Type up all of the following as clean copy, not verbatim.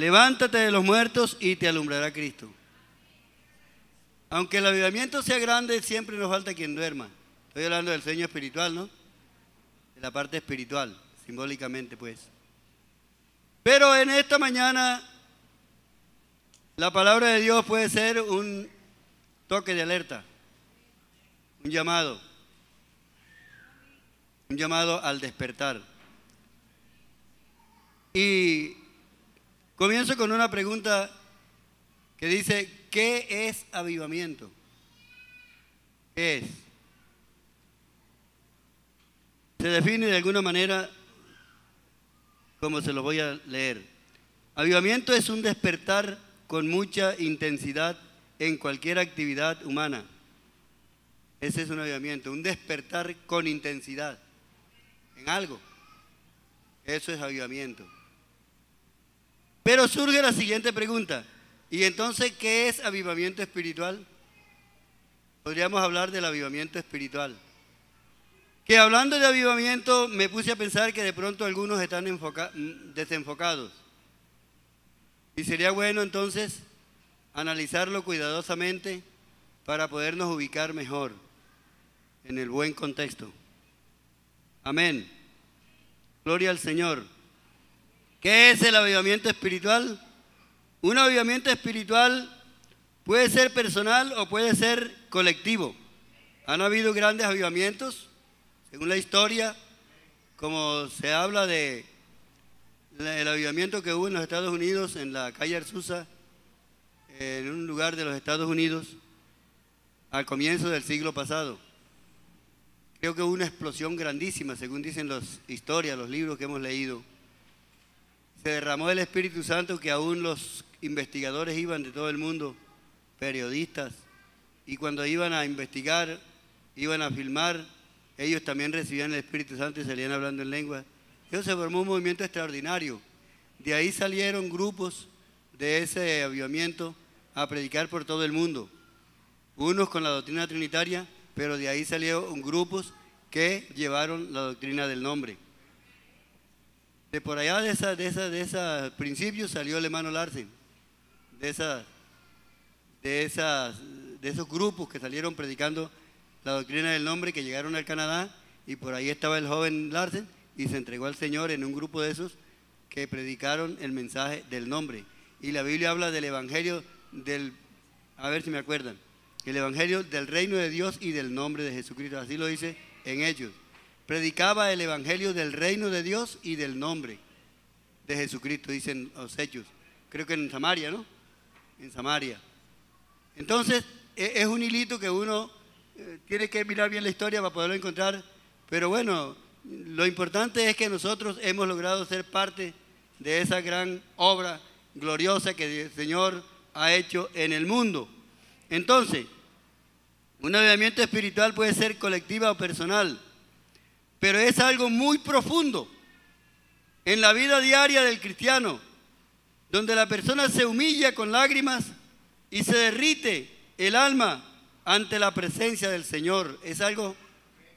Levántate de los muertos y te alumbrará Cristo. Aunque el avivamiento sea grande, siempre nos falta quien duerma. Estoy hablando del sueño espiritual, ¿no? De la parte espiritual, simbólicamente, pues. Pero en esta mañana, la palabra de Dios puede ser un toque de alerta, un llamado al despertar. Y comienzo con una pregunta que dice, ¿qué es avivamiento? ¿Qué es? Se define de alguna manera como se lo voy a leer. Avivamiento es un despertar con mucha intensidad en cualquier actividad humana. Ese es un avivamiento, un despertar con intensidad en algo. Eso es avivamiento. Pero surge la siguiente pregunta. ¿Y entonces qué es avivamiento espiritual? Podríamos hablar del avivamiento espiritual. Que hablando de avivamiento me puse a pensar que de pronto algunos están desenfocados. Y sería bueno entonces analizarlo cuidadosamente para podernos ubicar mejor en el buen contexto. Amén. Gloria al Señor. ¿Qué es el avivamiento espiritual? Un avivamiento espiritual puede ser personal o puede ser colectivo. Han habido grandes avivamientos, según la historia, como se habla de el avivamiento que hubo en los Estados Unidos, en la calle Azusa, en un lugar de los Estados Unidos, al comienzo del siglo pasado. Creo que hubo una explosión grandísima, según dicen las historias, los libros que hemos leído. Se derramó el Espíritu Santo que aún los investigadores iban de todo el mundo, periodistas, y cuando iban a investigar, iban a filmar, ellos también recibían el Espíritu Santo y salían hablando en lengua. Eso se formó un movimiento extraordinario. De ahí salieron grupos de ese avivamiento a predicar por todo el mundo. Unos con la doctrina trinitaria, pero de ahí salieron grupos que llevaron la doctrina del nombre. De por allá de esos principios salió el hermano Larsen, de esos grupos que salieron predicando la doctrina del nombre, que llegaron al Canadá, y por ahí estaba el joven Larsen y se entregó al Señor en un grupo de esos que predicaron el mensaje del nombre. Y la Biblia habla del evangelio a ver si me acuerdan, el evangelio del reino de Dios y del nombre de Jesucristo, así lo dice en Hechos. Predicaba el evangelio del reino de Dios y del nombre de Jesucristo, dicen los Hechos. Creo que en Samaria, ¿no? En Samaria. Entonces, es un hilito que uno tiene que mirar bien la historia para poderlo encontrar. Pero bueno, lo importante es que nosotros hemos logrado ser parte de esa gran obra gloriosa que el Señor ha hecho en el mundo. Entonces, un avivamiento espiritual puede ser colectiva o personal, pero es algo muy profundo en la vida diaria del cristiano, donde la persona se humilla con lágrimas y se derrite el alma ante la presencia del Señor. Es algo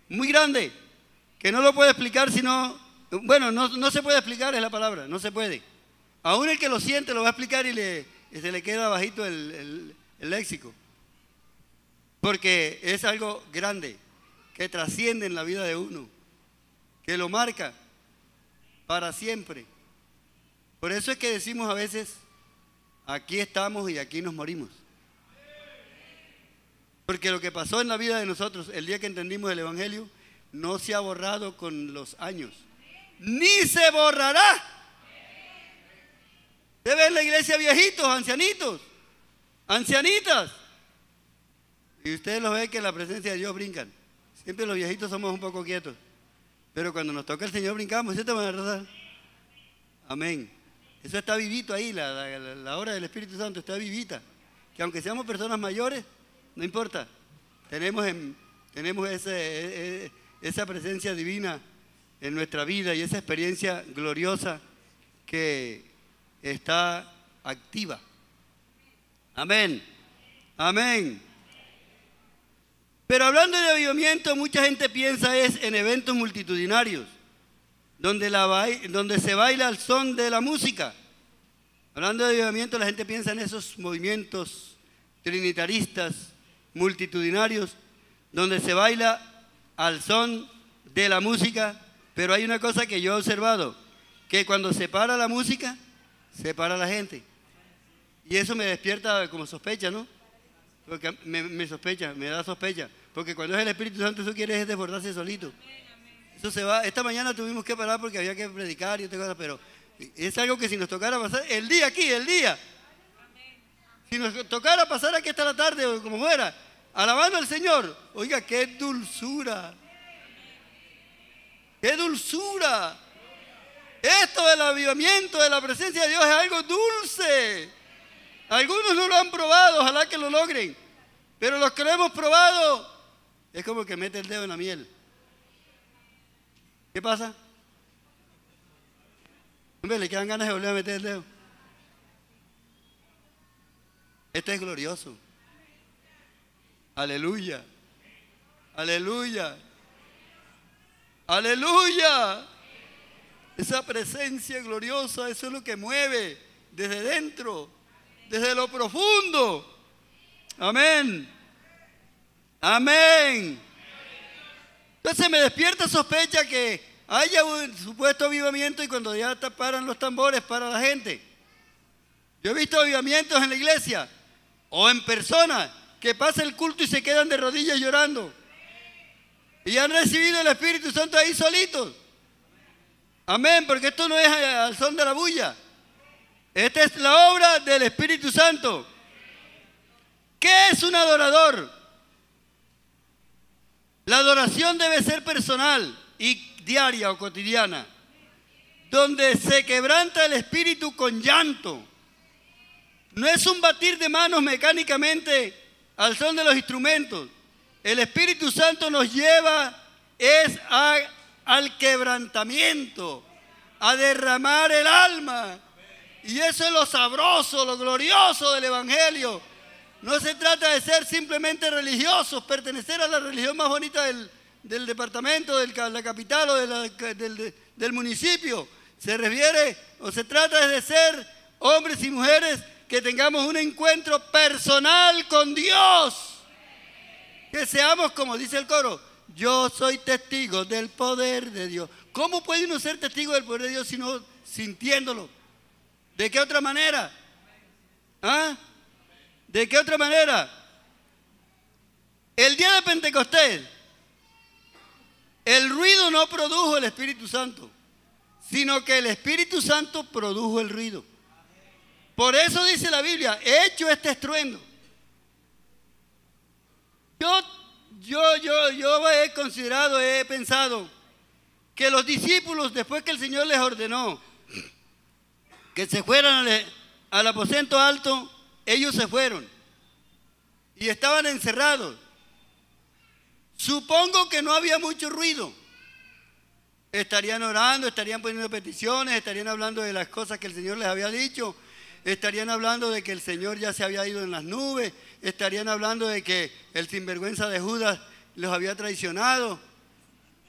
muy grande, que no lo puede explicar sino, bueno, no se puede explicar, es la palabra, no se puede. Aún el que lo siente lo va a explicar y se le queda bajito el léxico, porque es algo grande, que trasciende en la vida de uno, que lo marca para siempre. Por eso es que decimos a veces, aquí estamos y aquí nos morimos. Porque lo que pasó en la vida de nosotros el día que entendimos el Evangelio no se ha borrado con los años, ni se borrará. Usted ve en la iglesia viejitos, ancianitos, ancianitas, y ustedes los ven que en la presencia de Dios brincan. Siempre los viejitos somos un poco quietos, pero cuando nos toca el Señor brincamos, ¿cierto, hermana? Amén. Eso está vivito ahí, la obra del Espíritu Santo está vivita. Que aunque seamos personas mayores, no importa. Tenemos esa presencia divina en nuestra vida y esa experiencia gloriosa que está activa. Amén. Amén. Pero hablando de avivamiento, mucha gente piensa en eventos multitudinarios, donde se baila al son de la música, Hablando de avivamiento, la gente piensa en esos movimientos trinitaristas, multitudinarios, donde se baila al son de la música, pero hay una cosa que yo he observado, que cuando se para la música, se para la gente. Y eso me despierta como sospecha, ¿no? Porque me sospecha, me da sospecha. Porque cuando es el Espíritu Santo, eso quiere es desbordarse solito. Eso se va. Esta mañana tuvimos que parar porque había que predicar y otras cosas, pero es algo que si nos tocara pasar, el día aquí, el día. Si nos tocara pasar aquí hasta la tarde o como fuera, alabando al Señor, oiga, qué dulzura. ¡Qué dulzura! Esto del avivamiento, de la presencia de Dios es algo dulce. Algunos no lo han probado, ojalá que lo logren. Pero los que lo hemos probado, es como que mete el dedo en la miel. ¿Qué pasa? Hombre, le quedan ganas de volver a meter el dedo. Esto es glorioso. Aleluya. Aleluya. Aleluya. Esa presencia gloriosa, eso es lo que mueve desde dentro, desde lo profundo. Amén. Amén. Entonces me despierta sospecha que haya un supuesto avivamiento y cuando ya paran los tambores para la gente. Yo he visto avivamientos en la iglesia o en personas que pasa el culto y se quedan de rodillas llorando. Y han recibido el Espíritu Santo ahí solitos. Amén, porque esto no es al son de la bulla. Esta es la obra del Espíritu Santo. ¿Qué es un adorador? La adoración debe ser personal y diaria o cotidiana, donde se quebranta el espíritu con llanto. No es un batir de manos mecánicamente al son de los instrumentos. El Espíritu Santo nos lleva al quebrantamiento, a derramar el alma. Y eso es lo sabroso, lo glorioso del Evangelio. No se trata de ser simplemente religiosos, pertenecer a la religión más bonita del departamento, de la capital o del municipio. Se refiere o se trata de ser hombres y mujeres que tengamos un encuentro personal con Dios. Que seamos, como dice el coro, yo soy testigo del poder de Dios. ¿Cómo puede uno ser testigo del poder de Dios si no sintiéndolo? ¿De qué otra manera? ¿Ah? ¿De qué otra manera? El día de Pentecostés, el ruido no produjo el Espíritu Santo, sino que el Espíritu Santo produjo el ruido. Por eso dice la Biblia, hecho este estruendo. Yo he considerado, he pensado que los discípulos, después que el Señor les ordenó que se fueran al aposento alto, ellos se fueron y estaban encerrados. Supongo que no había mucho ruido. Estarían orando, estarían poniendo peticiones, estarían hablando de las cosas que el Señor les había dicho, estarían hablando de que el Señor ya se había ido en las nubes, estarían hablando de que el sinvergüenza de Judas los había traicionado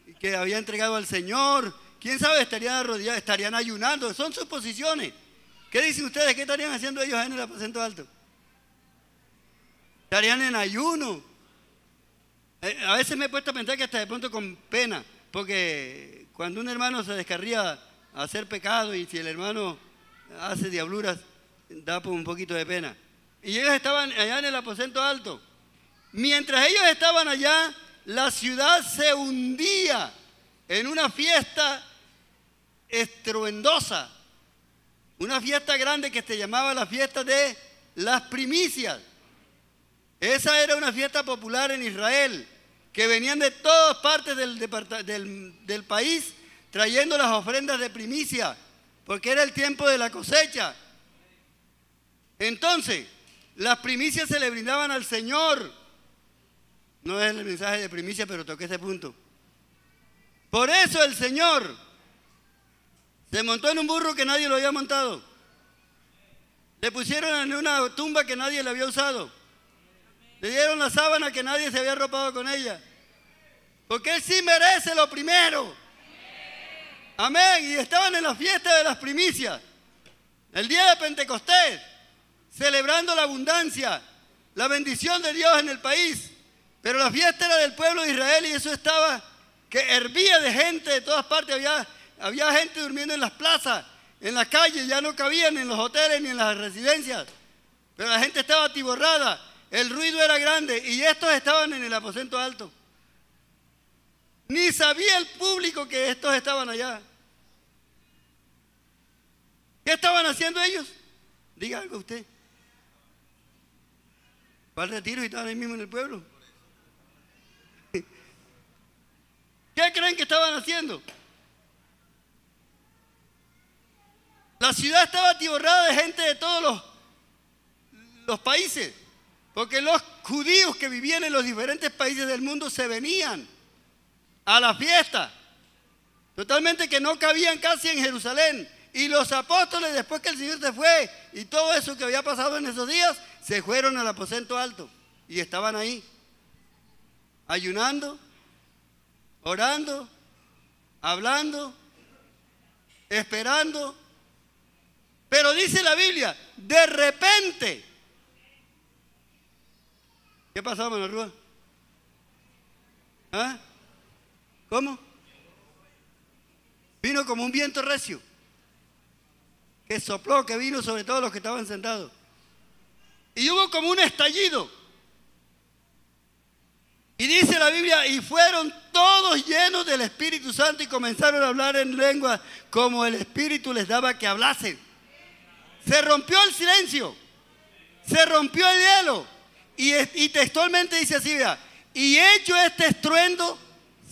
y que había entregado al Señor. ¿Quién sabe? Estarían arrodillados, estarían ayunando. Son suposiciones. ¿Qué dicen ustedes? ¿Qué estarían haciendo ellos en el aposento alto? Estarían en ayuno. A veces me he puesto a pensar que hasta de pronto con pena, porque cuando un hermano se descarría a hacer pecado y si el hermano hace diabluras, da un poquito de pena. Y ellos estaban allá en el aposento alto. Mientras ellos estaban allá, la ciudad se hundía en una fiesta estruendosa, una fiesta grande que se llamaba la fiesta de las primicias. Esa era una fiesta popular en Israel, que venían de todas partes del país trayendo las ofrendas de primicia, porque era el tiempo de la cosecha. Entonces, las primicias se le brindaban al Señor. No es el mensaje de primicia, pero toqué ese punto. Por eso el Señor se montó en un burro que nadie lo había montado. Le pusieron en una tumba que nadie le había usado. Le dieron la sábana que nadie se había arropado con ella. Porque Él sí merece lo primero. Amén. Y estaban en la fiesta de las primicias. El día de Pentecostés, celebrando la abundancia, la bendición de Dios en el país. Pero la fiesta era del pueblo de Israel y eso estaba que hervía de gente de todas partes. Había gente durmiendo en las plazas, en las calles, ya no cabían en los hoteles ni en las residencias. Pero la gente estaba atiborrada, el ruido era grande y estos estaban en el aposento alto. Ni sabía el público que estos estaban allá. ¿Qué estaban haciendo ellos? Diga algo usted. ¿Cuál retiro y estaban ahí mismo en el pueblo? ¿Qué creen que estaban haciendo? La ciudad estaba atiborrada de gente de todos los países, porque los judíos que vivían en los diferentes países del mundo se venían a la fiesta, totalmente que no cabían casi en Jerusalén. Y los apóstoles, después que el Señor se fue y todo eso que había pasado en esos días, se fueron al aposento alto y estaban ahí, ayunando, orando, hablando, esperando. Pero dice la Biblia, de repente. ¿Qué pasó, Manuel Rúa? ¿Ah? ¿Cómo? Vino como un viento recio, que sopló, que vino sobre todos los que estaban sentados. Y hubo como un estallido. Y dice la Biblia, y fueron todos llenos del Espíritu Santo y comenzaron a hablar en lengua como el Espíritu les daba que hablasen. Se rompió el silencio, se rompió el hielo. Y textualmente dice así, vea, y hecho este estruendo,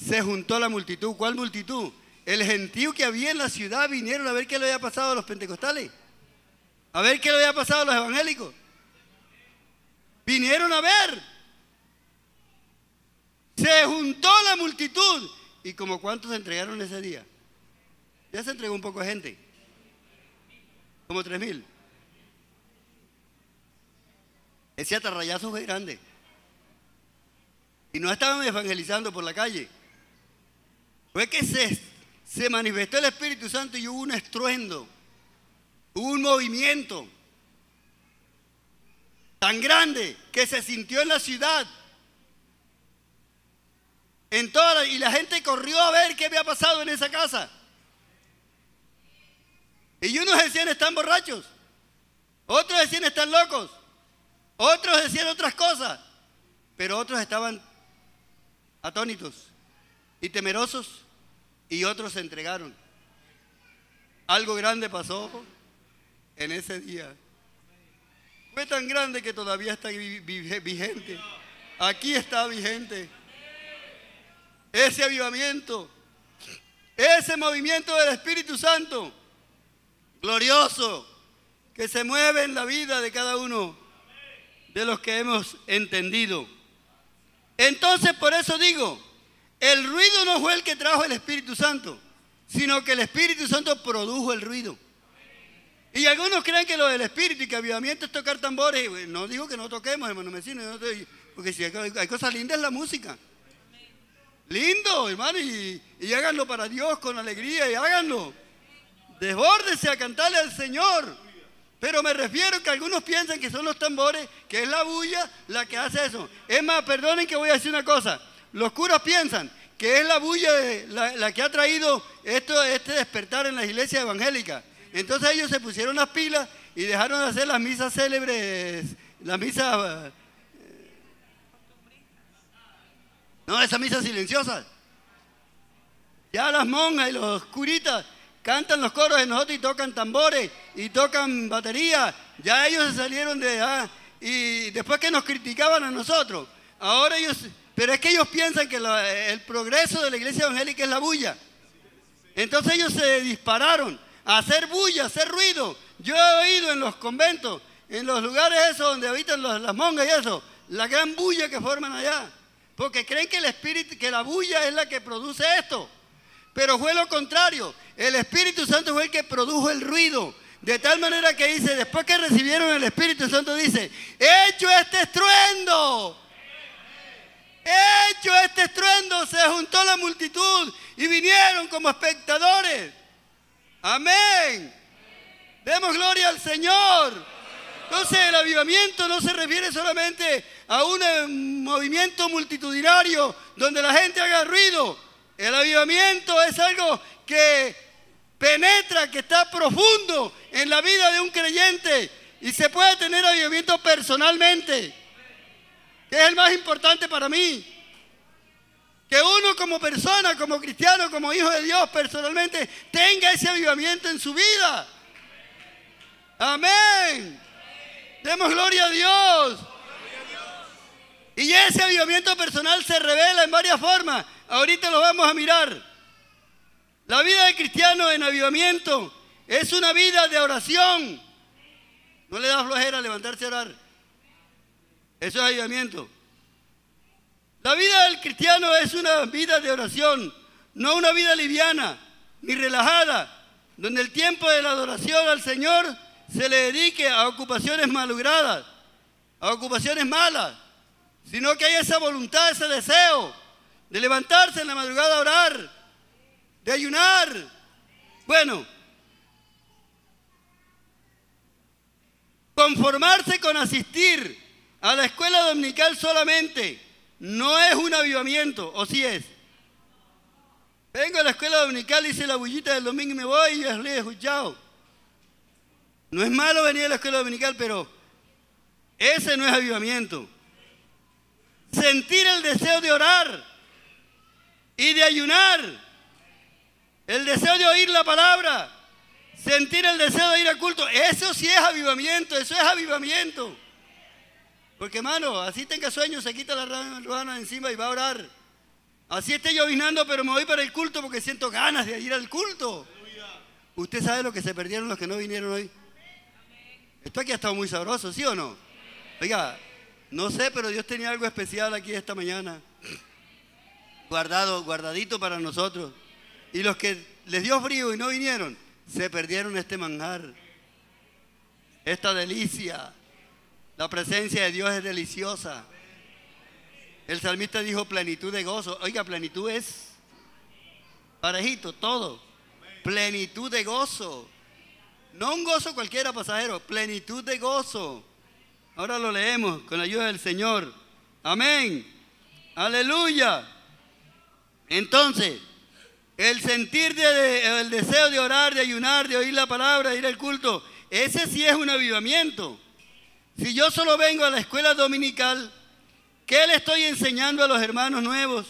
se juntó la multitud. ¿Cuál multitud? El gentío que había en la ciudad vinieron a ver qué le había pasado a los pentecostales, a ver qué le había pasado a los evangélicos. Vinieron a ver. Se juntó la multitud. ¿Y como cuántos se entregaron ese día? Ya se entregó un poco de gente. Como 3,000. Ese atarrayazo fue grande. Y no estaban evangelizando por la calle. Fue que se manifestó el Espíritu Santo y hubo un estruendo, hubo un movimiento tan grande que se sintió en la ciudad, y la gente corrió a ver qué había pasado en esa casa. Y unos decían están borrachos, otros decían están locos, otros decían otras cosas, pero otros estaban atónitos y temerosos. Y otros se entregaron. Algo grande pasó en ese día. Fue tan grande que todavía está vigente. Aquí está vigente. Ese avivamiento, ese movimiento del Espíritu Santo, glorioso, que se mueve en la vida de cada uno de los que hemos entendido. Entonces, por eso digo, el ruido no fue el que trajo el Espíritu Santo, sino que el Espíritu Santo produjo el ruido. Y algunos creen que lo del Espíritu y que avivamiento es tocar tambores. No digo que no toquemos, hermano vecino, porque si hay cosas lindas en la música. Lindo, hermano, y háganlo para Dios con alegría y háganlo. Desbórdese a cantarle al Señor. Pero me refiero que algunos piensan que son los tambores, que es la bulla la que hace eso. Es más, perdonen que voy a decir una cosa. Los curas piensan que es la bulla la que ha traído este despertar en las iglesias evangélicas. Entonces ellos se pusieron las pilas y dejaron de hacer las misas célebres, las misas, no, esas misas silenciosas. Ya las monjas y los curitas cantan los coros de nosotros y tocan tambores y tocan batería. Ya ellos se salieron y después que nos criticaban a nosotros, ahora ellos... Pero es que ellos piensan que el progreso de la iglesia evangélica es la bulla. Entonces ellos se dispararon a hacer bulla, a hacer ruido. Yo he oído en los conventos, en los lugares esos donde habitan las monjas y eso, la gran bulla que forman allá. Porque creen que el espíritu, que la bulla es la que produce esto. Pero fue lo contrario. El Espíritu Santo fue el que produjo el ruido. De tal manera que dice, después que recibieron el Espíritu Santo, dice, he hecho este estruendo. Hecho este estruendo, se juntó la multitud y vinieron como espectadores. Amén. Demos gloria al Señor. Entonces el avivamiento no se refiere solamente a un movimiento multitudinario donde la gente haga ruido. El avivamiento es algo que penetra, que está profundo en la vida de un creyente. Y se puede tener avivamiento personalmente, que es el más importante para mí. Que uno como persona, como cristiano, como hijo de Dios, personalmente, tenga ese avivamiento en su vida. Amén. Demos gloria a Dios. Y ese avivamiento personal se revela en varias formas. Ahorita lo vamos a mirar. La vida del cristiano en avivamiento es una vida de oración. No le da flojera levantarse a orar. Eso es avivamiento. La vida del cristiano es una vida de oración, no una vida liviana ni relajada, donde el tiempo de la adoración al Señor se le dedique a ocupaciones malogradas, a ocupaciones malas, sino que hay esa voluntad, ese deseo de levantarse en la madrugada a orar, de ayunar. Bueno, conformarse con asistir a la escuela dominical solamente no es un avivamiento, ¿o sí es? Vengo a la escuela dominical, hice la bullita del domingo y me voy y les he escuchado. No es malo venir a la escuela dominical, pero ese no es avivamiento. Sentir el deseo de orar y de ayunar, el deseo de oír la palabra, sentir el deseo de ir al culto, eso sí es avivamiento, eso es avivamiento. Porque hermano, así tenga sueño, se quita la ruana encima y va a orar. Así esté llovinando, pero me voy para el culto porque siento ganas de ir al culto. ¿Usted sabe lo que se perdieron los que no vinieron hoy? Esto aquí ha estado muy sabroso, ¿sí o no? Oiga, no sé, pero Dios tenía algo especial aquí esta mañana. Guardadito para nosotros. Y los que les dio frío y no vinieron, se perdieron este manjar. Esta delicia. La presencia de Dios es deliciosa. El salmista dijo plenitud de gozo. Oiga, plenitud es parejito, todo. Plenitud de gozo. No un gozo cualquiera pasajero, plenitud de gozo. Ahora lo leemos con la ayuda del Señor. Amén. Aleluya. Entonces, el sentir el deseo de orar, de ayunar, de oír la palabra, de ir al culto, ese sí es un avivamiento. Si yo solo vengo a la escuela dominical, ¿qué le estoy enseñando a los hermanos nuevos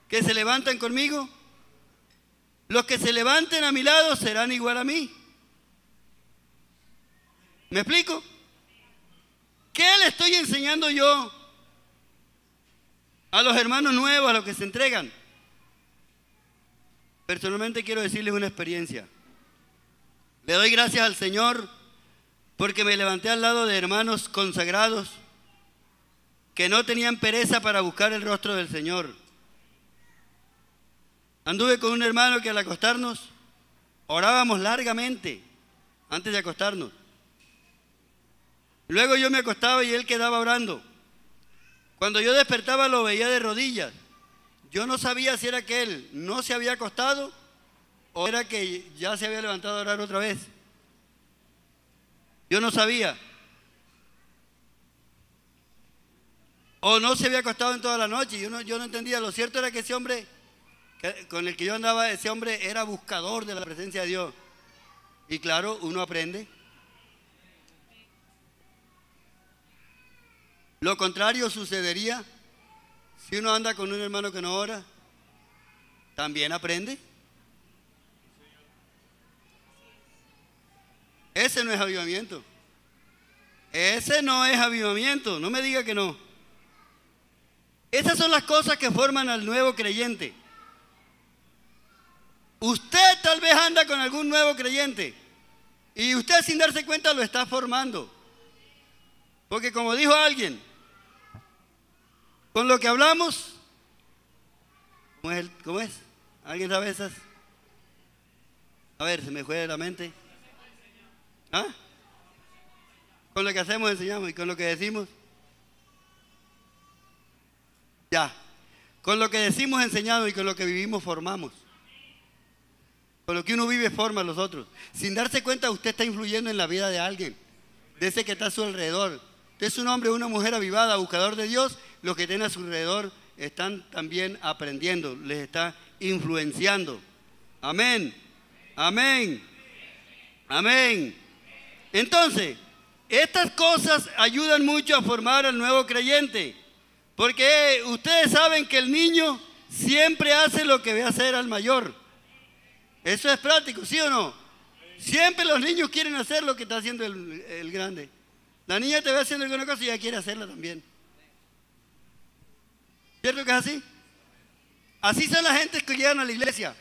que se levantan conmigo? Los que se levanten a mi lado serán igual a mí. ¿Me explico? ¿Qué le estoy enseñando yo a los hermanos nuevos, a los que se entregan? Personalmente quiero decirles una experiencia. Le doy gracias al Señor porque me levanté al lado de hermanos consagrados que no tenían pereza para buscar el rostro del Señor. Anduve con un hermano que al acostarnos orábamos largamente antes de acostarnos. Luego yo me acostaba y él quedaba orando. Cuando yo despertaba lo veía de rodillas. Yo no sabía si era que él no se había acostado o era que ya se había levantado a orar otra vez. Yo no sabía. O no se había acostado en toda la noche. Yo no entendía. Lo cierto era que ese hombre con el que yo andaba, ese hombre era buscador de la presencia de Dios. Y claro, uno aprende. Lo contrario sucedería si uno anda con un hermano que no ora. También aprende. Ese no es avivamiento. Ese no es avivamiento. No me diga que no. Esas son las cosas que forman al nuevo creyente. Usted tal vez anda con algún nuevo creyente y usted sin darse cuenta lo está formando. Porque como dijo alguien, con lo que hablamos, ¿cómo es? ¿Alguien sabe esas? A ver, se me fue de la mente. ¿Ah? Con lo que hacemos enseñamos y con lo que decimos. Ya. Con lo que decimos enseñamos y con lo que vivimos formamos. Por lo que uno vive forma a los otros. Sin darse cuenta, usted está influyendo en la vida de alguien, de ese que está a su alrededor. Usted es un hombre o una mujer avivada, buscador de Dios. Los que tienen a su alrededor están también aprendiendo, les está influenciando. Amén, amén, amén. Entonces, estas cosas ayudan mucho a formar al nuevo creyente. Porque ustedes saben que el niño siempre hace lo que ve hacer al mayor. Eso es práctico, ¿sí o no? Siempre los niños quieren hacer lo que está haciendo el grande. La niña te ve haciendo alguna cosa y ella quiere hacerla también. ¿Cierto que es así? Así son las gentes que llegan a la iglesia.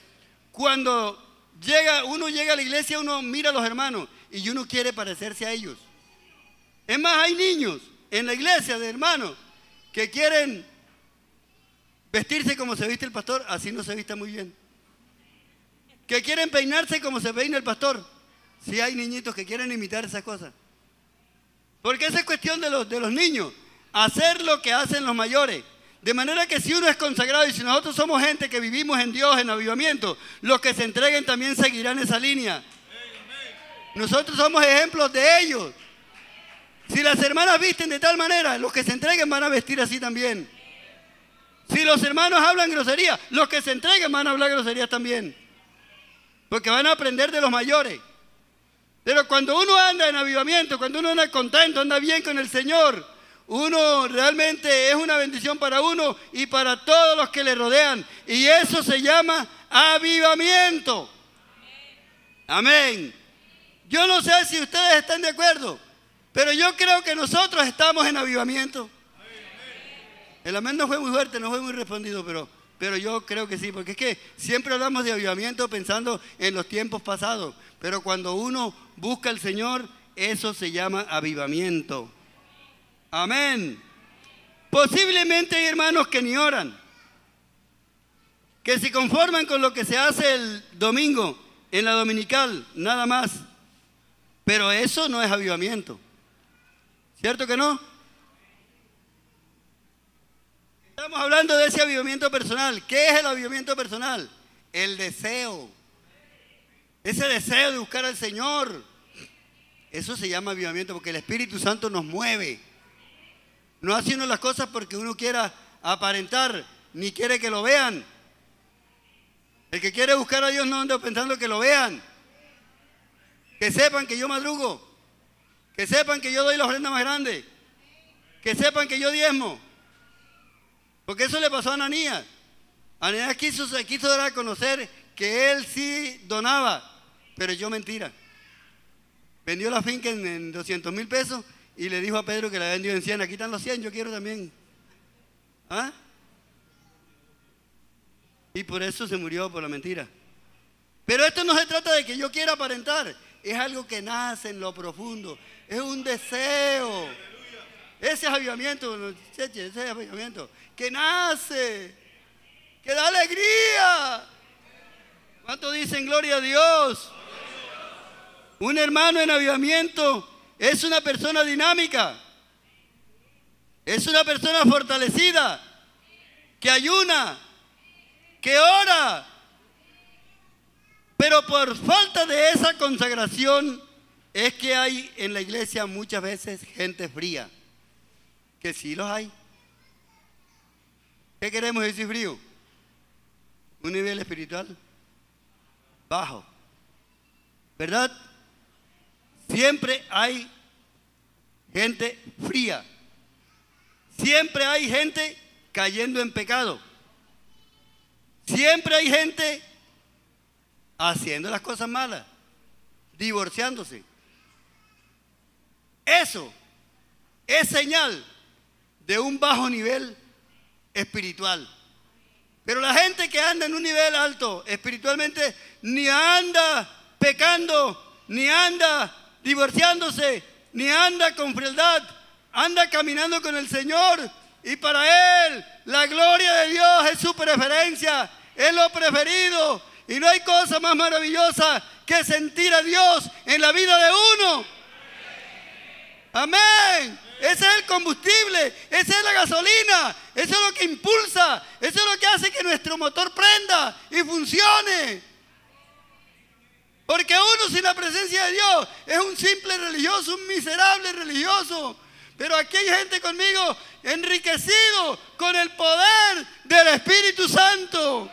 Cuando uno llega a la iglesia, uno mira a los hermanos y uno quiere parecerse a ellos. Es más, hay niños en la iglesia de hermanos que quieren vestirse como se viste el pastor, así no se vista muy bien. Que quieren peinarse como se peina el pastor. Sí, hay niñitos que quieren imitar esas cosas. Porque esa es cuestión de los niños. Hacer lo que hacen los mayores. De manera que si uno es consagrado y si nosotros somos gente que vivimos en Dios, en avivamiento, los que se entreguen también seguirán esa línea. Nosotros somos ejemplos de ellos. Si las hermanas visten de tal manera, los que se entreguen van a vestir así también. Si los hermanos hablan grosería, los que se entreguen van a hablar groserías también. Porque van a aprender de los mayores. Pero cuando uno anda en avivamiento, cuando uno anda contento, anda bien con el Señor, uno realmente es una bendición para uno y para todos los que le rodean. Y eso se llama avivamiento. Amén. Yo no sé si ustedes están de acuerdo, pero yo creo que nosotros estamos en avivamiento. El amén no fue muy fuerte, no fue muy respondido, pero yo creo que sí, porque es que siempre hablamos de avivamiento pensando en los tiempos pasados, pero cuando uno busca al Señor, eso se llama avivamiento. Amén. Posiblemente hay hermanos que ni oran, que se conforman con lo que se hace el domingo en la dominical, nada más. Pero eso no es avivamiento. ¿Cierto que no? Estamos hablando de ese avivamiento personal. ¿Qué es el avivamiento personal? El deseo. Ese deseo de buscar al Señor. Eso se llama avivamiento porque el Espíritu Santo nos mueve. No hace uno las cosas porque uno quiera aparentar, ni quiere que lo vean. El que quiere buscar a Dios no anda pensando que lo vean. Que sepan que yo madrugo. Que sepan que yo doy la ofrenda más grande. Que sepan que yo diezmo. Porque eso le pasó a Ananías. Ananías quiso dar a conocer que él sí donaba, pero echó mentira. Vendió la finca en 200,000 pesos y le dijo a Pedro que la vendió en 100. Aquí están los 100, yo quiero también. ¿Ah? Y por eso se murió por la mentira. Pero esto no se trata de que yo quiera aparentar. Es algo que nace en lo profundo. Es un deseo. Ese es avivamiento, ese es avivamiento. Que nace. Que da alegría. ¿Cuántos dicen gloria a Dios? Un hermano en avivamiento es una persona dinámica. Es una persona fortalecida. Que ayuna. Que ora. Pero por falta de esa consagración es que hay en la iglesia muchas veces gente fría. Que sí los hay. ¿Qué queremos decir frío? Un nivel espiritual bajo. ¿Verdad? Siempre hay gente fría. Siempre hay gente cayendo en pecado. Siempre hay gente haciendo las cosas malas, divorciándose. Eso es señal de un bajo nivel espiritual. Pero la gente que anda en un nivel alto espiritualmente ni anda pecando, ni anda divorciándose, ni anda con frialdad, anda caminando con el Señor y para Él la gloria de Dios es su preferencia, es lo preferido. Y no hay cosa más maravillosa que sentir a Dios en la vida de uno. Amén. Ese es el combustible, esa es la gasolina, eso es lo que impulsa, eso es lo que hace que nuestro motor prenda y funcione. Porque uno sin la presencia de Dios es un simple religioso, un miserable religioso. Pero aquí hay gente conmigo enriquecido con el poder del Espíritu Santo.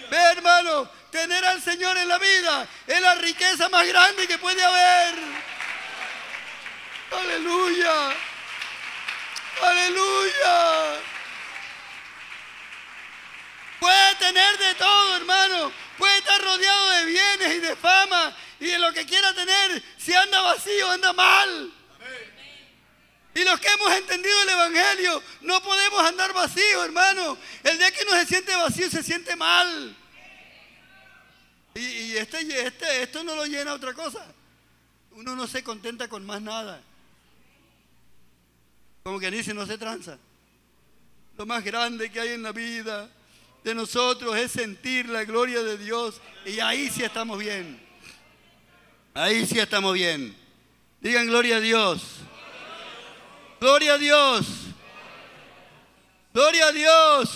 Ve, hermano, tener al Señor en la vida es la riqueza más grande que puede haber. Aleluya. Aleluya. Puede tener de todo, hermano. Puede estar rodeado de bienes y de fama y de lo que quiera tener. Si anda vacío, anda mal. Y los que hemos entendido el Evangelio, no podemos andar vacíos, hermano. El día que uno se siente vacío, se siente mal. Y esto no lo llena otra cosa. Uno no se contenta con más nada. Como que dice, no se tranza. Lo más grande que hay en la vida de nosotros es sentir la gloria de Dios. Y ahí sí estamos bien. Ahí sí estamos bien. Digan gloria a Dios. Gloria a Dios. Gloria a Dios.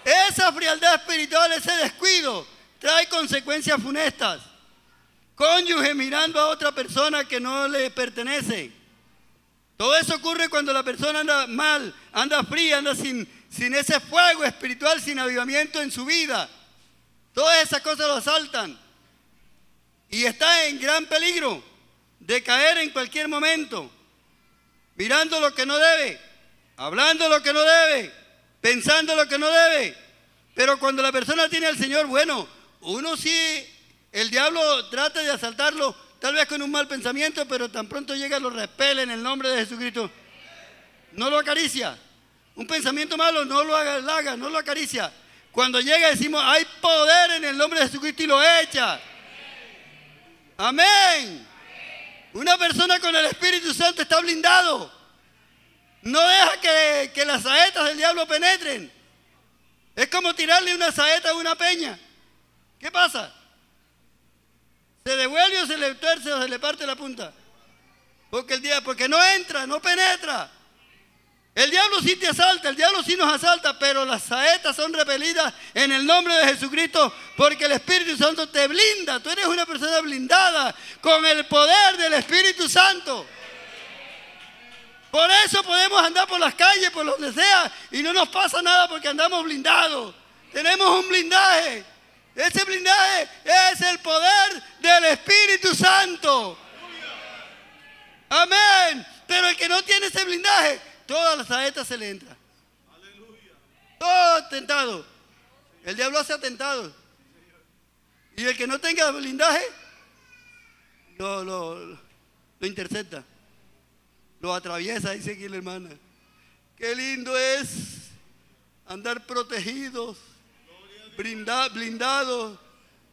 Esa frialdad espiritual, ese descuido, trae consecuencias funestas. Cónyuge mirando a otra persona que no le pertenece. Todo eso ocurre cuando la persona anda mal, anda fría, anda sin ese fuego espiritual, sin avivamiento en su vida. Todas esas cosas lo asaltan. Y está en gran peligro de caer en cualquier momento. Mirando lo que no debe, hablando lo que no debe, pensando lo que no debe. Pero cuando la persona tiene al Señor, bueno, uno sí, el diablo trata de asaltarlo, tal vez con un mal pensamiento, pero tan pronto llega lo repele en el nombre de Jesucristo. No lo acaricia. Un pensamiento malo no lo halaga, no lo acaricia. Cuando llega decimos, hay poder en el nombre de Jesucristo y lo echa. Amén. Una persona con el Espíritu Santo está blindado. No deja que las saetas del diablo penetren. Es como tirarle una saeta a una peña. ¿Qué pasa? ¿Se devuelve o se le tuerce o se le parte la punta? Porque no entra, no penetra. El diablo sí te asalta, el diablo sí nos asalta, pero las saetas son repelidas en el nombre de Jesucristo, porque el Espíritu Santo te blinda. Tú eres una persona blindada con el poder del Espíritu Santo. Por eso podemos andar por las calles, por donde sea, y no nos pasa nada porque andamos blindados. Tenemos un blindaje. Ese blindaje es el poder del Espíritu Santo. Amén. Pero el que no tiene ese blindaje, todas las saetas se le entra. Todo atentado. El diablo hace atentados. Y el que no tenga blindaje, lo intercepta. Lo atraviesa, dice aquí la hermana. Qué lindo es andar protegidos, blindados,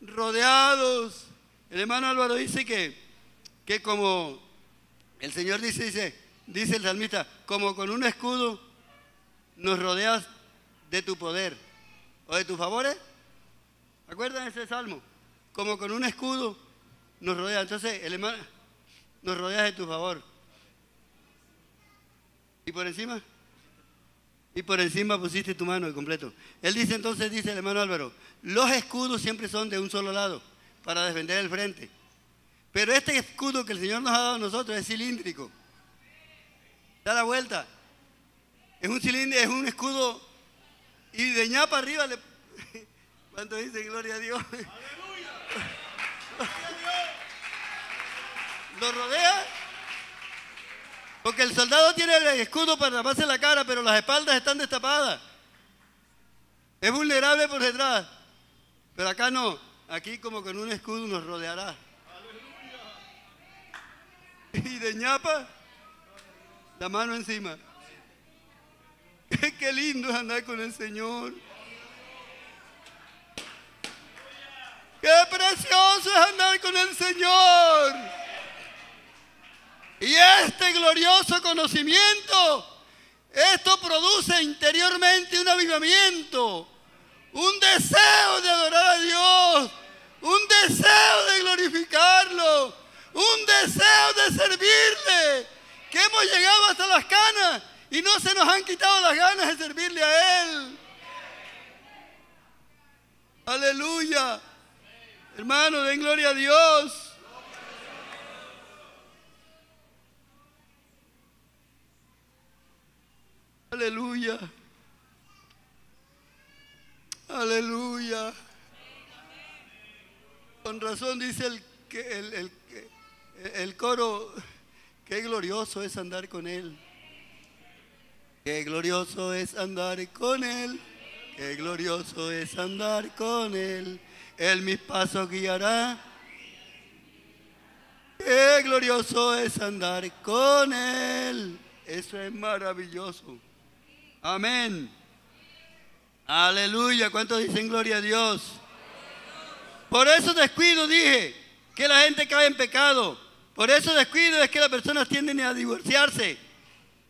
rodeados. El hermano Álvaro dice que como el Señor dice el salmista, como con un escudo nos rodeas de tu poder o de tus favores. ¿Acuerdan ese salmo? Como con un escudo nos rodea. Entonces el hermano nos rodea de tu favor. ¿Y por encima? Y por encima pusiste tu mano de completo. Él dice entonces, dice el hermano Álvaro, los escudos siempre son de un solo lado, para defender el frente. Pero este escudo que el Señor nos ha dado a nosotros es cilíndrico. Da la vuelta. Es un cilindro, es un escudo. Y de ñapa arriba le... ¿Cuánto dice gloria a Dios? ¡Aleluya! Lo rodea. Porque el soldado tiene el escudo para taparse la cara, pero las espaldas están destapadas. Es vulnerable por detrás. Pero acá no. Aquí como con un escudo nos rodeará. Y de ñapa, la mano encima. Qué lindo es andar con el Señor. Qué precioso es andar con el Señor. Y este glorioso conocimiento, esto produce interiormente un avivamiento, un deseo de adorar a Dios, un deseo de glorificarlo, un deseo de servirle, que hemos llegado hasta las canas y no se nos han quitado las ganas de servirle a Él. Aleluya. Hermano, den gloria a Dios. Aleluya. Aleluya. Con razón dice el coro, qué glorioso es andar con Él. Qué glorioso es andar con Él. Qué glorioso es andar con Él. Él mis pasos guiará. Qué glorioso es andar con Él. Eso es maravilloso. Amén. Aleluya. ¿Cuántos dicen gloria a Dios? Por eso descuido, dije, que la gente cae en pecado. Por eso descuido es que las personas tienden a divorciarse.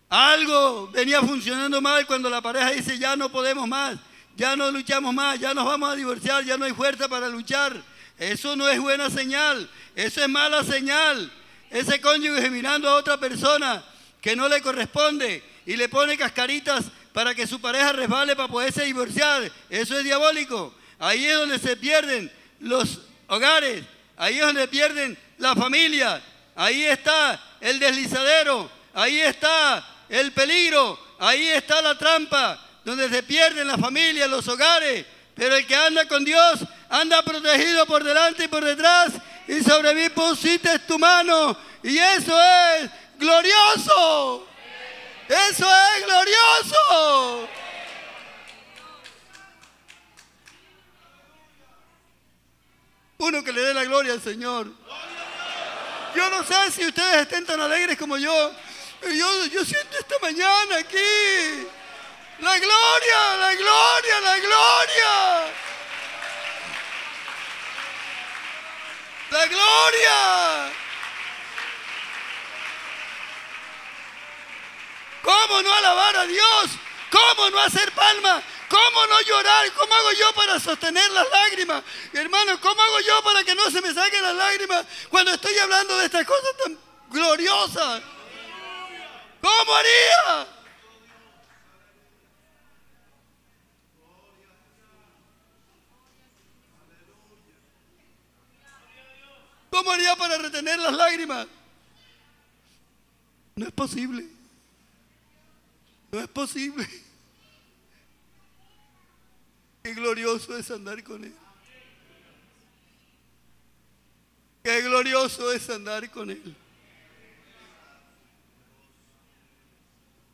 Algo venía funcionando mal cuando la pareja dice, ya no podemos más, ya no luchamos más, ya nos vamos a divorciar, ya no hay fuerza para luchar. Eso no es buena señal, eso es mala señal. Ese cónyuge mirando a otra persona que no le corresponde y le pone cascaritas para que su pareja resbale para poderse divorciar. Eso es diabólico. Ahí es donde se pierden los hogares, ahí es donde pierden la familia, ahí está el deslizadero, ahí está el peligro, ahí está la trampa, donde se pierden las familias, los hogares. Pero el que anda con Dios anda protegido por delante y por detrás, y sobre mí pusiste tu mano, y eso es glorioso. Eso es glorioso. Uno que le dé la gloria al Señor. Yo no sé si ustedes estén tan alegres como yo. Yo siento esta mañana aquí la gloria, la gloria, la gloria. La gloria. ¿Cómo no alabar a Dios? ¿Cómo no hacer palmas? ¿Cómo no llorar? ¿Cómo hago yo para sostener las lágrimas? Hermano, ¿cómo hago yo para que no se me saquen las lágrimas cuando estoy hablando de estas cosas tan gloriosas? ¿Cómo haría? ¿Cómo haría para retener las lágrimas? No es posible. No es posible. Qué glorioso es andar con Él. Qué glorioso es andar con Él.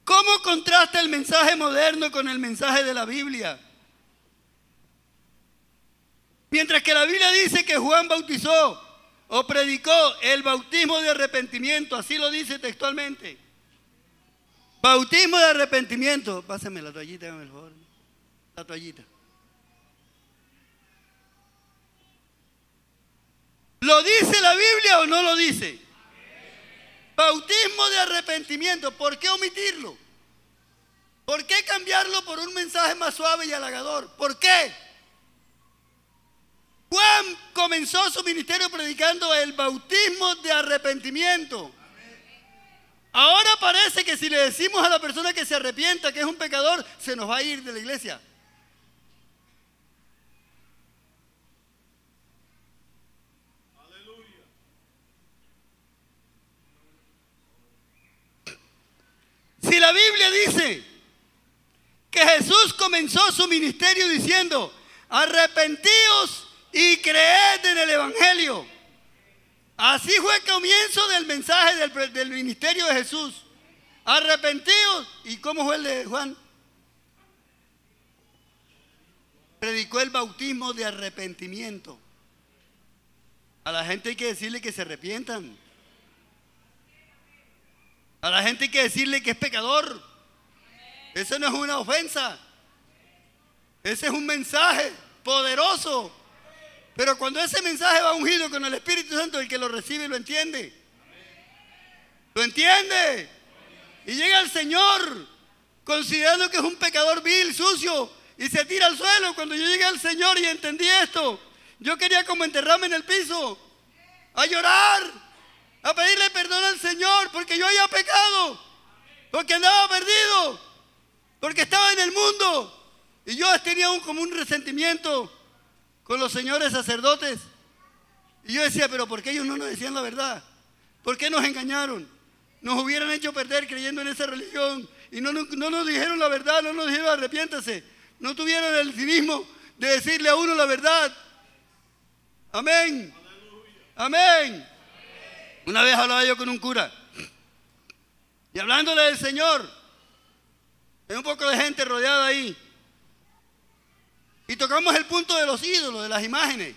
¿Cómo contrasta el mensaje moderno con el mensaje de la Biblia? Mientras que la Biblia dice que Juan bautizó o predicó el bautismo de arrepentimiento, así lo dice textualmente. Bautismo de arrepentimiento. Pásame la toallita, por favor. La toallita. ¿Lo dice la Biblia o no lo dice? Bautismo de arrepentimiento. ¿Por qué omitirlo? ¿Por qué cambiarlo por un mensaje más suave y halagador? ¿Por qué? Juan comenzó su ministerio predicando el bautismo de arrepentimiento. Ahora parece que si le decimos a la persona que se arrepienta, que es un pecador, se nos va a ir de la iglesia. Aleluya. Si la Biblia dice que Jesús comenzó su ministerio diciendo, arrepentíos y creed en el Evangelio. Así fue el comienzo del mensaje del ministerio de Jesús. Arrepentíos. ¿Y cómo fue el de Juan? Predicó el bautismo de arrepentimiento. A la gente hay que decirle que se arrepientan. A la gente hay que decirle que es pecador. Eso no es una ofensa. Ese es un mensaje poderoso. Pero cuando ese mensaje va ungido con el Espíritu Santo, el que lo recibe lo entiende. Lo entiende. Y llega el Señor considerando que es un pecador vil, sucio, y se tira al suelo. Cuando yo llegué al Señor y entendí esto, yo quería como enterrarme en el piso, a llorar, a pedirle perdón al Señor, porque yo había pecado, porque andaba perdido, porque estaba en el mundo. Y yo tenía como un resentimiento con los señores sacerdotes, Y yo decía, pero ¿por qué ellos no nos decían la verdad? ¿Por qué nos engañaron? Nos hubieran hecho perder creyendo en esa religión y no nos dijeron la verdad, no nos dijeron arrepiéntase, no tuvieron el cinismo de decirle a uno la verdad. Amén. Amén. Una vez hablaba yo con un cura y hablándole del Señor, hay un poco de gente rodeada ahí y tocamos el punto de los ídolos, de las imágenes.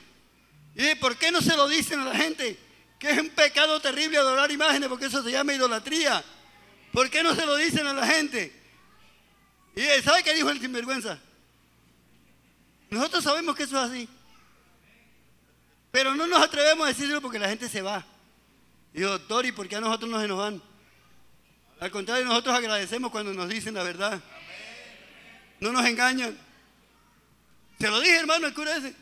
Y dije, ¿por qué no se lo dicen a la gente que es un pecado terrible adorar imágenes, porque eso se llama idolatría? ¿Por qué no se lo dicen a la gente? Y ¿sabe qué dijo el sinvergüenza? Nosotros sabemos que eso es así, pero no nos atrevemos a decirlo porque la gente se va. Dijo, doctor, ¿y por qué a nosotros no se nos van? Al contrario, nosotros agradecemos cuando nos dicen la verdad. No nos engañan. Se lo dije, hermano, el cura ese.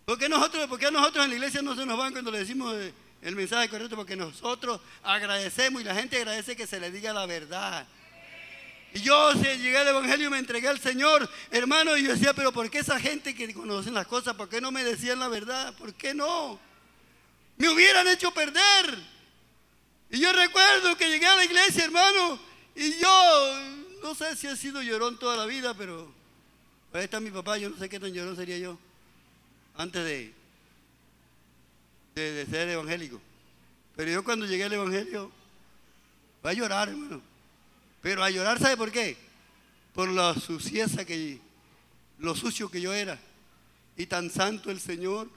¿Por qué a nosotros en la iglesia no se nos van cuando le decimos el mensaje correcto? Porque nosotros agradecemos y la gente agradece que se le diga la verdad. Y yo llegué al evangelio y me entregué al Señor, hermano, y yo decía, pero ¿por qué esa gente que conocen las cosas, por qué no me decían la verdad? ¿Por qué no? Me hubieran hecho perder. Y yo recuerdo que llegué a la iglesia, hermano, y yo no sé si he sido llorón toda la vida, pero ahí está mi papá, yo no sé qué tan llorón sería yo antes de ser evangélico. Pero yo cuando llegué al evangelio, voy a llorar, hermano. Pero a llorar, ¿sabe por qué? Por la suciedad lo sucio que yo era. Y tan santo el Señor,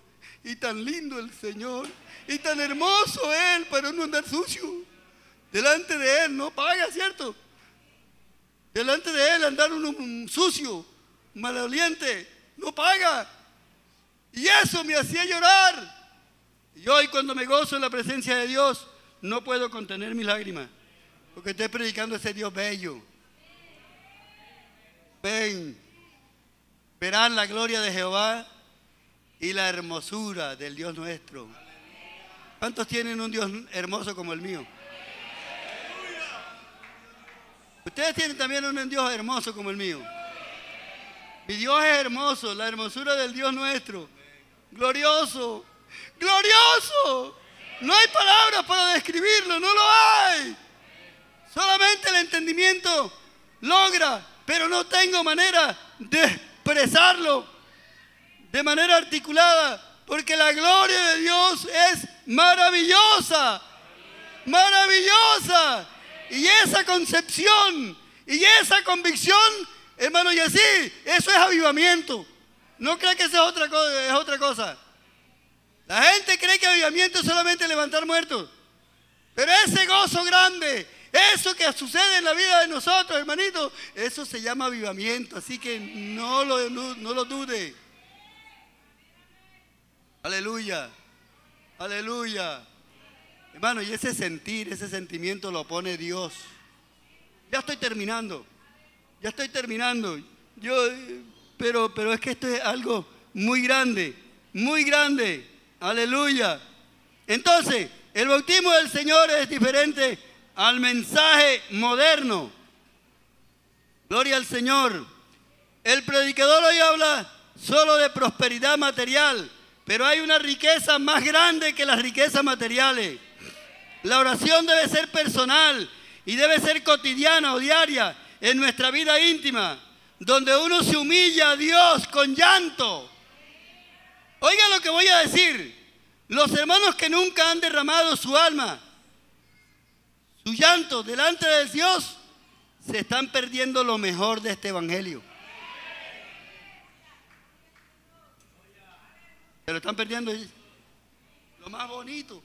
y tan lindo el Señor, y tan hermoso Él para no andar sucio. Delante de Él no paga, ¿cierto? Delante de Él andar uno sucio, maloliente, no paga. Y eso me hacía llorar. Y hoy cuando me gozo en la presencia de Dios, no puedo contener mis lágrimas, porque estoy predicando a ese Dios bello. Ven, verán la gloria de Jehová y la hermosura del Dios nuestro. ¿Cuántos tienen un Dios hermoso como el mío? Ustedes tienen también un Dios hermoso como el mío. Mi Dios es hermoso, la hermosura del Dios nuestro. Glorioso, glorioso. No hay palabras para describirlo, no lo hay. Solamente el entendimiento logra, pero no tengo manera de expresarlo de manera articulada, porque la gloria de Dios es maravillosa, maravillosa. Y esa concepción y esa convicción, hermano, y así, eso es avivamiento. No cree que eso es otra cosa. La gente cree que avivamiento es solamente levantar muertos. Pero ese gozo grande, eso que sucede en la vida de nosotros, hermanito, eso se llama avivamiento. Así que no lo dude. Aleluya, aleluya. Hermano, y ese sentir, ese sentimiento lo pone Dios. Ya estoy terminando. Pero es que esto es algo muy grande, muy grande. Aleluya. Entonces, el bautismo del Señor es diferente al mensaje moderno. Gloria al Señor. El predicador hoy habla solo de prosperidad material, pero hay una riqueza más grande que las riquezas materiales. La oración debe ser personal y debe ser cotidiana o diaria en nuestra vida íntima, donde uno se humilla a Dios con llanto. Oiga lo que voy a decir. Los hermanos que nunca han derramado su alma, su llanto delante de Dios, se están perdiendo lo mejor de este evangelio. Se lo están perdiendo lo más bonito.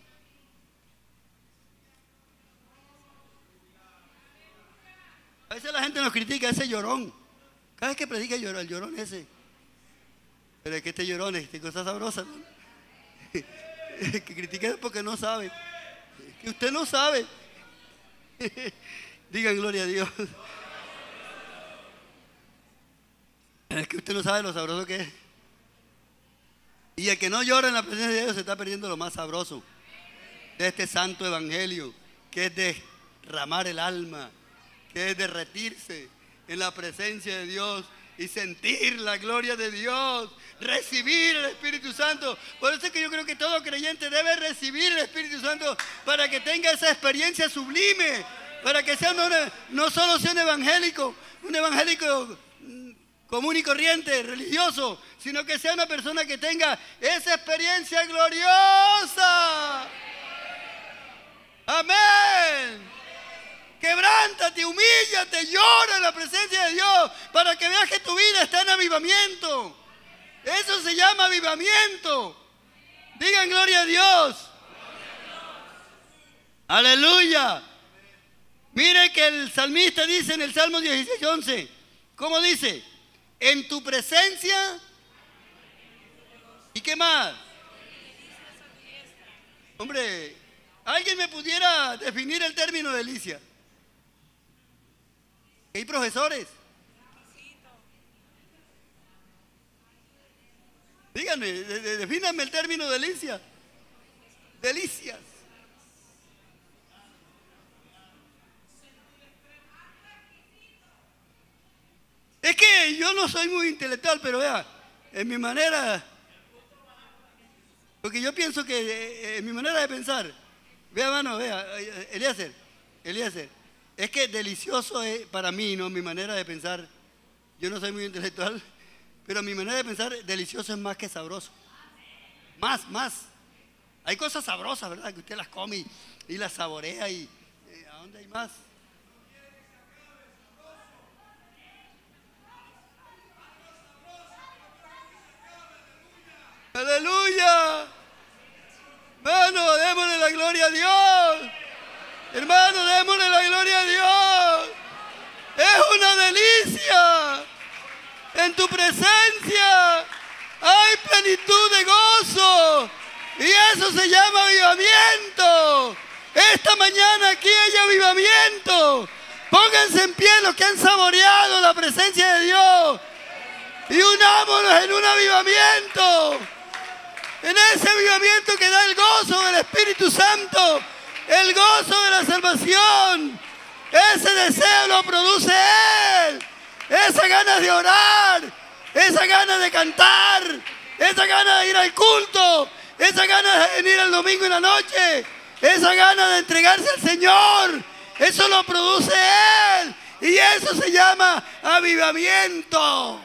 A veces la gente nos critica ese llorón. Cada vez que predica el llorón ese. Pero es que este llorón es cosa sabrosa, ¿no? Que critica porque no sabe. Es que usted no sabe. Digan gloria a Dios. Es que usted no sabe lo sabroso que es. Y el que no llora en la presencia de Dios se está perdiendo lo más sabroso de este santo evangelio, que es derramar el alma, que es derretirse en la presencia de Dios y sentir la gloria de Dios, recibir el Espíritu Santo. Por eso es que yo creo que todo creyente debe recibir el Espíritu Santo para que tenga esa experiencia sublime, para que sea no solo sea un evangélico común y corriente, religioso, sino que sea una persona que tenga esa experiencia gloriosa. Amén. Quebrántate, humíllate, llora en la presencia de Dios para que veas que tu vida está en avivamiento. Eso se llama avivamiento. Digan gloria a Dios. Aleluya. Mire que el salmista dice en el Salmo 16:11, ¿cómo dice? En tu presencia. ¿Y qué más? Hombre, ¿alguien me pudiera definir el término delicia? ¿Hay profesores? Díganme, defínanme el término delicia. Delicias. Es que yo no soy muy intelectual, pero vea, en mi manera, porque yo pienso que en mi manera de pensar, vea hermano, vea, Eliezer, es que delicioso es para mí, ¿no? Mi manera de pensar, yo no soy muy intelectual, pero mi manera de pensar, delicioso es más que sabroso. Más. Hay cosas sabrosas, ¿verdad? Que usted las come y las saborea y ¿a dónde hay más? Aleluya. Hermano, démosle la gloria a Dios. Hermano, démosle la gloria a Dios. Es una delicia. En tu presencia hay plenitud de gozo. Y eso se llama avivamiento. Esta mañana aquí hay avivamiento. Pónganse en pie los que han saboreado la presencia de Dios. Y unámonos en un avivamiento. En ese avivamiento que da el gozo del Espíritu Santo, el gozo de la salvación. Ese deseo lo produce Él. Esa ganas de orar, esa ganas de cantar, esa ganas de ir al culto, esa ganas de venir el domingo en la noche, esa ganas de entregarse al Señor. Eso lo produce Él. Y eso se llama avivamiento.